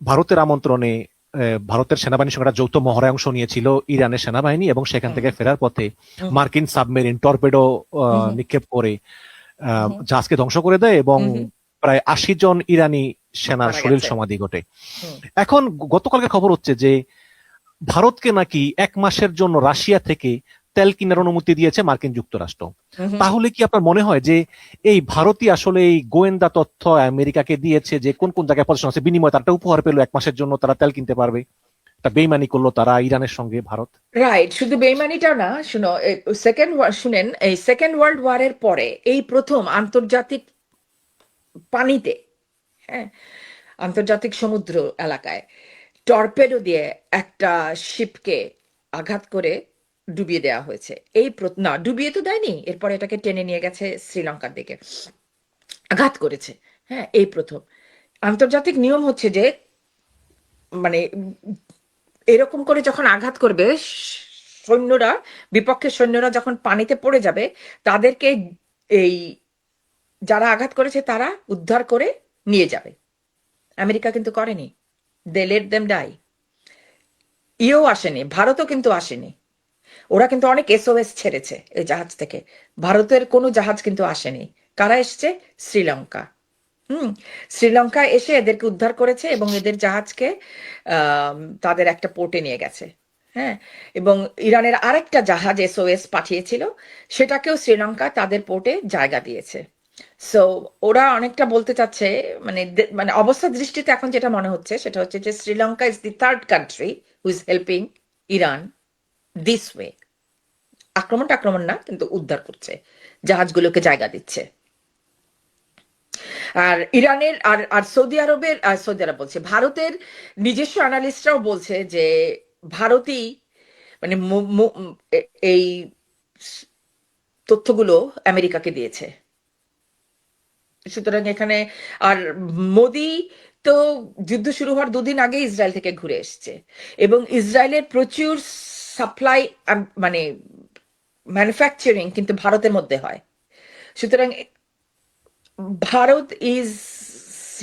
ভারতের আমন্ত্রণে ভারতের সেনাবাহিনীর সঙ্গে একটা যৌথ মহড়ায় অংশ নিয়েছিল ইরানের সেনাবাহিনী, এবং সেখান হুম থেকে ফেরার পথে হুম মার্কিন সাবমেরিন টর্পেডো হুম নিক্ষেপ করে হুম জাহাজকে ধ্বংস করে দেয়, এবং হুম হুম, প্রায় 80 জন ইরানি সেনার মারা সলিল গেছে। সমাধি ঘটে। হুম এখন গতকালকে খবর হচ্ছে যে ভারতকে নাকি 1 মাসের জন্য রাশিয়া থেকে তেল কেনার অনুমতি দিয়েছে মার্কিন যুক্তরাষ্ট্র। হুম হুম। তাহলে কি আপনার মনে হয় যে এই ভারতই আসলে এই গোয়েন্দা তথ্য আমেরিকাকে দিয়েছে যে কোন কোন জায়গায় পজিশন আছে, বিনিময়ে তারা একটা উপহার পেলো, 1 মাসের জন্য তারা তেল কিনতে পারবে? একটা বেইমানি করলো তারা ইরানের সঙ্গে ভারত। রাইট, শুধু বেইমানিটা না, শুনো, শুনেন, এই সেকেন্ড ওয়ার্ল্ড ওয়ারের পরে এই প্রথম আন্তর্জাতিক পানিতে, হ্যাঁ, আন্তর্জাতিক সমুদ্র এলাকায় টর্পেডো দিয়ে একটা শিপকে আঘাত করে ডুবিয়ে দেওয়া হয়েছে। না, ডুবিয়ে তো দেয়নি, এরপরে এটাকে টেনে নিয়ে গেছে শ্রীলঙ্কার দিকে, আঘাত করেছে। হ্যাঁ, এই প্রথম। আন্তর্জাতিক নিয়ম হচ্ছে যে, মানে এরকম করে যখন আঘাত করবে, সৈন্যরা, বিপক্ষের সৈন্যরা যখন পানিতে পড়ে যাবে, তাদেরকে, এই যারা আঘাত করেছে তারা উদ্ধার করে নিয়ে যাবে। আমেরিকা কিন্তু করেনি, দে লেট দেম ডাই। ইও আসেনি, ভারতও কিন্তু আসেনি। ওরা কিন্তু অনেক এসওএস ছেড়েছে এই জাহাজ থেকে, ভারতের কোনো জাহাজ কিন্তু আসেনি। কারা এসছে? শ্রীলঙ্কা। হুম, শ্রীলঙ্কা এসে এদেরকে উদ্ধার করেছে এবং এদের জাহাজকে তাদের একটা পোর্টে নিয়ে গেছে। হ্যাঁ, এবং ইরানের আরেকটা জাহাজ এসওএস পাঠিয়েছিল, সেটাকেও শ্রীলঙ্কা তাদের পোর্টে জায়গা দিয়েছে। সো ওরা অনেকটা বলতে চাচ্ছে, মানে মানে অবস্থা দৃষ্টিতে এখন যেটা মনে হচ্ছে সেটা হচ্ছে যে Sri Lanka is the third country who is helping Iran this way. আক্রমণ না, কিন্তু উদ্ধার করছে, জাহাজগুলোকে জায়গা দিচ্ছে। আর ইরানের আর আর সৌদি আরবের, সৌদি আরব বলছে, ভারতের নিজস্ব অ্যানালিস্টরাও বলছে যে ভারতই, মানে এই তথ্যগুলো আমেরিকাকে দিয়েছে। সুতরাং এখানে, আর মোদি তো যুদ্ধ শুরু হওয়ার 2 দিন আগে ইসরায়েল থেকে ঘুরে এসছে, এবং ইসরায়েলের প্রচুর সাপ্লাই, মানে ম্যানুফ্যাকচারিং কিন্তু ভারতের মধ্যে হয়। সুতরাং Bharat is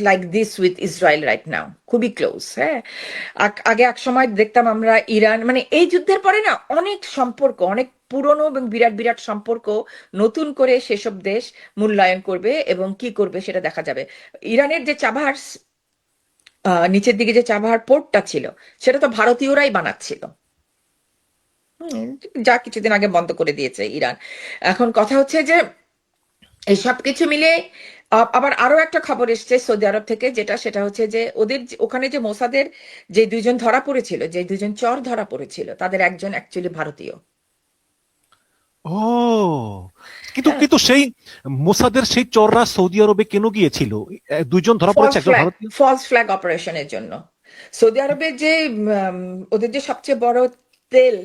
like this with Israel right now, খুবই ক্লোজ। হ্যাঁ, আগে এক সময় দেখতাম আমরা ইরান, মানে এই যুদ্ধের পরে না অনেক সম্পর্ক, অনেক পুরনো এবং বিরাট বিরাট সম্পর্ক নতুন করে সেসব দেশ মূল্যায়ন করবে এবং কি করবে সেটা দেখা যাবে। ইরানের যে চাবাহার, নিচের দিকে যে চাবাহার পোর্টটা ছিল, সেটা তো ভারতীয়রাই বানাচ্ছিল। হুম, যা কিছুদিন আগে বন্ধ করে দিয়েছে ইরান। এখন কথা হচ্ছে যে এই সব কিছু মিলে আবার আরো একটা খবর এসছে সৌদি আরব থেকে, সেটা হচ্ছে যে ওদের ওখানে যে মোসাদের যে 2জন ধরা পড়েছিল, যে 2জন চর ধরা পড়েছিল, তাদের একজন অ্যাকচুয়ালি ভারতীয়। ও, কিন্তু হ্যাঁ, কিন্তু সেই মোসাদের সেই চররা সৌদি আরবে কেন গিয়েছিল? 2 জন ধরা পড়েছে, একজন ভারতীয়। ফলস ফ্ল্যাগ অপারেশনের জন্য। সৌদি আরবের যে ওদের যে সবচেয়ে বড় তেল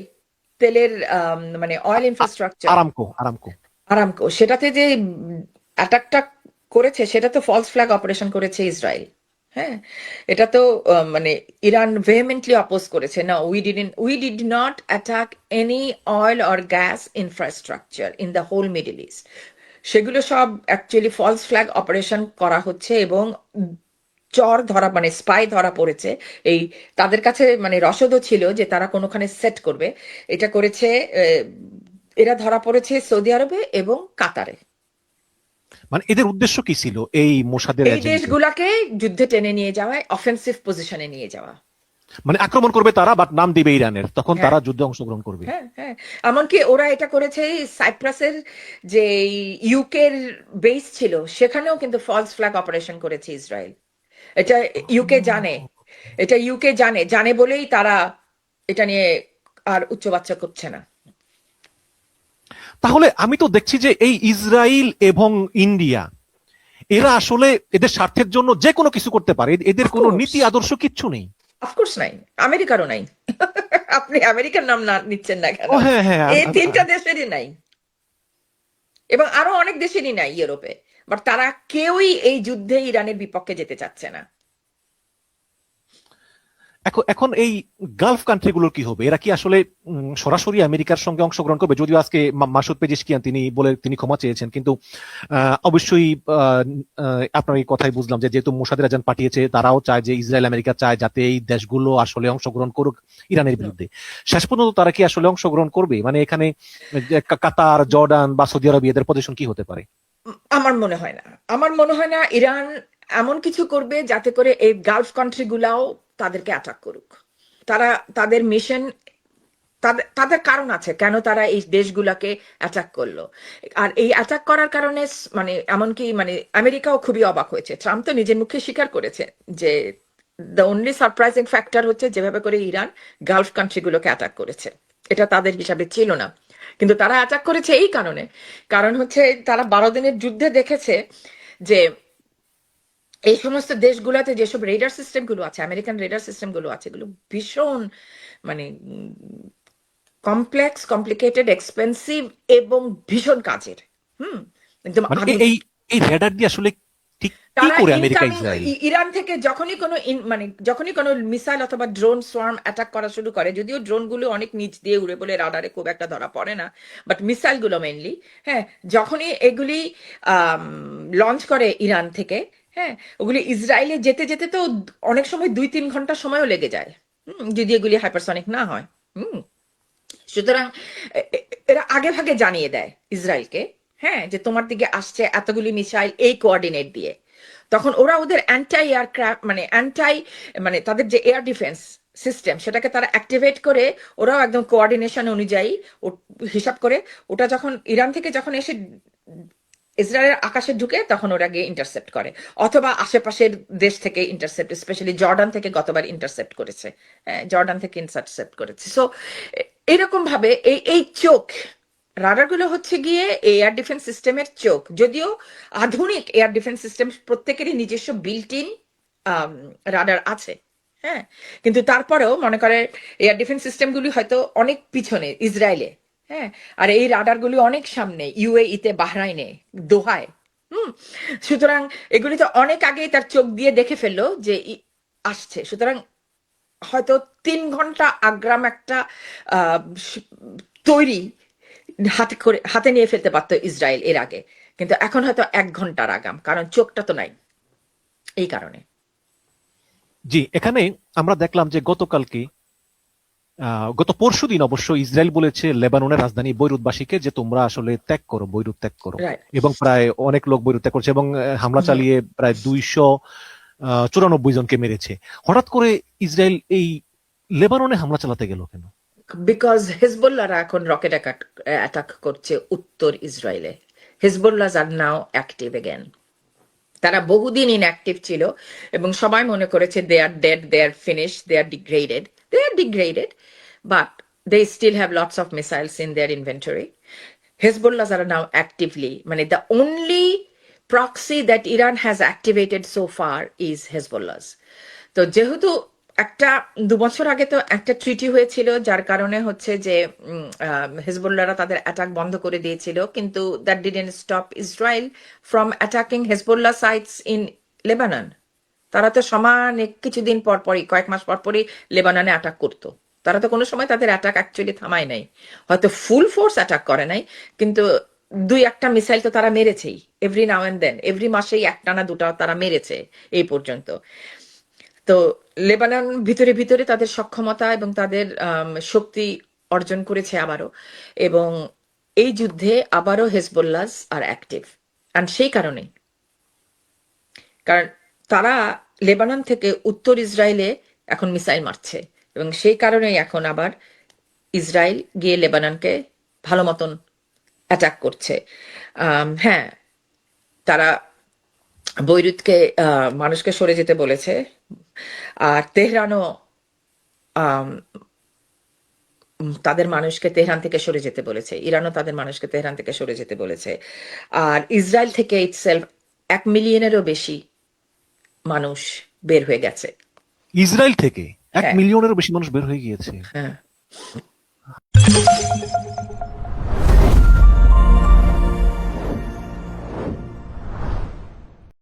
তেলের মানে oil infrastructure, Aramco, Aramco. Aramco, সেটাতে যে অ্যাটাকটা করেছে, সেটা তো ফলস ফ্ল্যাগ অপারেশন করেছে ইসরায়েল। হ্যাঁ, এটা তো মানে ইরান ভেহেমেন্টলি অপোজ করেছে, না, we did not attack any oil or gas infrastructure in the whole Middle East. সেগুলো সব অ্যাকচুয়ালি ফলস ফ্ল্যাগ অপারেশন করা হচ্ছে, এবং চর ধরা, মানে স্পাই ধরা পড়েছে। এই তাদের কাছে মানে রসদও ছিল যে তারা কোনোখানে সেট করবে, এটা করেছে। আহ, এরা ধরা পড়েছে সৌদি আরবে এবং কাতারে। মানে এদের উদ্দেশ্য কি ছিল এই মোসাদের এই এজেন্টদের? দেশগুলাকে যুদ্ধে টেনে নিয়ে যাওয়া, অফেন্সিভ পজিশনে নিয়ে যাওয়া। মানে আক্রমণ করবে তারা, বাট নাম দিবে ইরানের, তখন হ্যাঁ তারা যুদ্ধে অংশগ্রহণ করবে। হ্যাঁ হ্যাঁ, এমনকি ওরা এটা করেছে সাইপ্রাসের যে ইউকের বেস ছিল, সেখানেও কিন্তু ফলস ফ্ল্যাগ অপারেশন করেছে ইসরায়েল। এটা ইউকে জানে, এটা ইউকে জানে, জানে বলেই তারা এটা নিয়ে আর উচ্চবাচ্চা করছে না। তাহলে আমি তো দেখছি যে এই ইসরায়েল এবং ইন্ডিয়া, এরা আসলে এদের স্বার্থের জন্য যে কোনো কিছু করতে পারে, এদের কোনো অফকোর্স, নীতি আদর্শ কিচ্ছু নেই। অফকোর্স নাই, আমেরিকারও নাই। আপনি আমেরিকার নাম না নিচ্ছেন না কেন? ও হ্যাঁ হ্যাঁ, এই 3টা দেশেরই নাই, এবং আরো অনেক দেশেরই নাই ইউরোপে। বাট তারা কেউই এই যুদ্ধে ইরানের বিপক্ষে যেতে চাচ্ছে না। এখন এখন এই গালফ কান্ট্রিগুলোর কি হবে? এরা কি আসলে সরাসরি আমেরিকার সঙ্গে অংশগ্রহণ করবে? যদিও আজকে মাসুদ পেজিশকিয়ান তিনি ক্ষমা চেয়েছেন, কিন্তু অবশ্যই আপনার এই কথাই বুঝলাম যে যেহেতু মোসাদ রাজান পাঠিয়েছে, তারাও চায় যে ইসরায়েল আমেরিকা চায় যাতে এই দেশগুলো আসলে অংশগ্রহণ করুক ইরানের বিরুদ্ধে। শেষ পর্যন্ত তারা কি আসলে অংশগ্রহণ করবে? মানে এখানে যে কাতার, জর্ডান বা সৌদি আরব এদের পজিশন কি হতে পারে? আমার মনে হয় না, আমার মনে হয় না ইরান এমন কিছু করবে যাতে করে এই গালফ কান্ট্রি গুলাও তাদেরকে অ্যাটাক করুক। তারা তাদের মিশন, তাদের তাদের কারণ আছে কেন তারা এই দেশগুলাকে অ্যাটাক করলো। আর এই অ্যাটাক করার কারণে মানে এমনকি মানে আমেরিকাও খুবই অবাক হয়েছে। ট্রাম্প তো নিজের মুখে স্বীকার করেছে যে দ্য অনলি সারপ্রাইজিং ফ্যাক্টর হচ্ছে যেভাবে করে ইরান গালফ কান্ট্রিগুলোকে অ্যাটাক করেছে। এটা তাদের হিসাবে ছিল না, কিন্তু তারা অ্যাটাক করেছে এই কারণে, কারণ হচ্ছে তারা 12 দিনের যুদ্ধে দেখেছে যে এই সমস্ত দেশগুলোতে যেসব রেডার সিস্টেম গুলো আছে, আমেরিকান রেডার সিস্টেম গুলো আছে, এগুলো ভীষণ মানে কমপ্লেক্স, কমপ্লিকেটেড, এক্সপেন্সিভ এবং ভীষণ কাজের। হুম, একদম মানে এই আধুনিক। এই রেডার দিয়ে আসলে ঠিক কি তারা করে আমেরিকা ইনকামিং ইসরায়েল? ইরান থেকে যখনই কোনো মানে যখনই কোনো মিসাইল অথবা ড্রোন সোয়ার্ম অ্যাটাক করা শুরু করে, যদিও ড্রোন গুলো অনেক নিচ দিয়ে উড়ে বলে রাডারে খুব একটা ধরা পড়ে না, বাট মিসাইল গুলো মেনলি, হ্যাঁ, যখনই এগুলি লঞ্চ করে ইরান থেকে, হ্যাঁ, ওগুলি ইসরায়েলে যেতে যেতে তো অনেক সময় 2-3 ঘন্টা সময়ও লেগে যায়। যদি এগুলি হাইপারসনিক না হয়। হুম, সুতরাং এরা আগে ভাগে জানিয়ে দেয় ইসরায়েলকে, হ্যাঁ, যে তোমার দিকে আসছে এতগুলি মিসাইল এই কোঅর্ডিনেট দিয়ে। তখন ওরা ওদের অ্যান্টাই এয়ারক্রাফট মানে মানে তাদের যে এয়ার ডিফেন্স সিস্টেম সেটাকে তারা অ্যাক্টিভেট করে, ওরাও একদম কোঅর্ডিনেশন অনুযায়ী হিসাব করে ওটা যখন ইরান থেকে যখন এসে ইসরায়েলের আকাশে ঢুকে তখন ওরা গিয়ে ইন্টারসেপ্ট করে, অথবা আশেপাশের দেশ থেকে ইন্টারসেপ্ট, স্পেশালি জর্ডান থেকে গতবার ইন্টারসেপ্ট করেছে। হ্যাঁ, জর্ডান থেকে ইন্টারসেপ্ট করেছে। সো এরকম ভাবে এই এই চোখ, রাডার গুলো হচ্ছে গিয়ে এয়ার ডিফেন্স সিস্টেমের চোখ। যদিও আধুনিক এয়ার ডিফেন্স সিস্টেম প্রত্যেকেরই নিজস্ব বিল্ট ইন রাডার আছে, হ্যাঁ, কিন্তু তারপরেও মনে করে এয়ার ডিফেন্স সিস্টেম গুলি হয়তো অনেক পিছনে ইসরায়েলে, হ্যাঁ, আর এই রাডার গুলি অনেক সামনে ইউএইতে, বাহরাইনে, দোহায়। হুম, সুতরাং এগুলি তো অনেক আগেই তার চোখ দিয়ে দেখে ফেললো যে আসছে। সুতরাং হয়তো 3 ঘন্টা আগ্রাম একটা আহ, স- তৈরি হাতে নিয়ে ফেলতে পারতো ইসরায়েল এর আগে, কিন্তু এখন হয়তো 1 ঘন্টার আগাম, কারণ চোখটা তো নাই এই কারণে। জি, এখানে আমরা দেখলাম যে গতকালকে গত পরশুদিন অবশ্য ইসরায়েল বলেছে লেবাননের রাজধানী বৈরুতবাসীকে যে তোমরা আসলে ত্যাগ করো, বৈরুত ত্যাগ করো। রাইট। এবং প্রায় অনেক লোক বৈরুত ত্যাগ করছে এবং হামলা চালিয়ে প্রায় 294 জনকে মেরেছে। হঠাৎ করে ইসরায়েল এই লেবাননে হামলা চালাতে গেল কেন? বিকজ হেজবুল্লাহরা এখন রকেট অ্যাটাক করছে উত্তর ইসরায়েলে। Hezbollah are now active again. তারা বহুদিন ইনঅ্যাক্টিভ ছিল এবং সবাই মনে করেছে they are dead, they are finish, they are degraded, but they still have lots of missiles in their inventory. Hezbollah are now actively, মানে the only proxy that Iran has activated so far is Hezbollah's. তো যেহেতু একটা 2 বছর আগে তো একটা ট্রিটি হয়েছিল যার কারণে হচ্ছে যে হেজবুল্লাহরা তাদের অ্যাটাক বন্ধ করে দিয়েছিল, কিন্তু that didn't stop Israel from attacking Hezbollah sites in Lebanon. তারা তো সমান কিছুদিন পর পরই, কয়েক মাস পর পরই লেবাননে অ্যাটাক করতো। তারা তো কোনো সময় তাদের অ্যাটাক অ্যাকচুয়ালি থামায় নাই, হয়তো ফুল ফোর্স অ্যাটাক করে নাই, কিন্তু 2-1টা মিসাইল তো তারা মেরেছেই। Every now and then, every মাসেই একটা না দুটা তারা মেরেছে এই পর্যন্ত। তো লেবানন ভিতরে ভিতরে তাদের সক্ষমতা এবং তাদের শক্তি অর্জন করেছে আবারও, এবং এই যুদ্ধে আবারও হেজবুল্লাহ আর অ্যাক্টিভ। আর সেই কারণেই, কারণ তারা লেবানন থেকে উত্তর ইসরায়েলে এখন মিসাইল মারছে, এবং সেই কারণেই এখন আবার ইসরায়েল গিয়ে লেবাননকে ভালো মতন অ্যাটাক করছে। হ্যাঁ, তারা বৈরুতকে মানুষকে সরে যেতে বলেছে, আর তেহরানও আম, তাদের মানুষকে তেহরান থেকে সরে যেতে বলেছে, ইরানও তাদের মানুষকে তেহরান থেকে সরে যেতে বলেছে। আর ইসরায়েল থেকে ইটসেলফ 1 মিলিয়নেরও বেশি মানুষ বের হয়ে গেছে। ইসরায়েল থেকে এক হ্যাঁ, মিলিয়নেরও বেশি মানুষ বের হয়ে গিয়েছে। হ্যাঁ।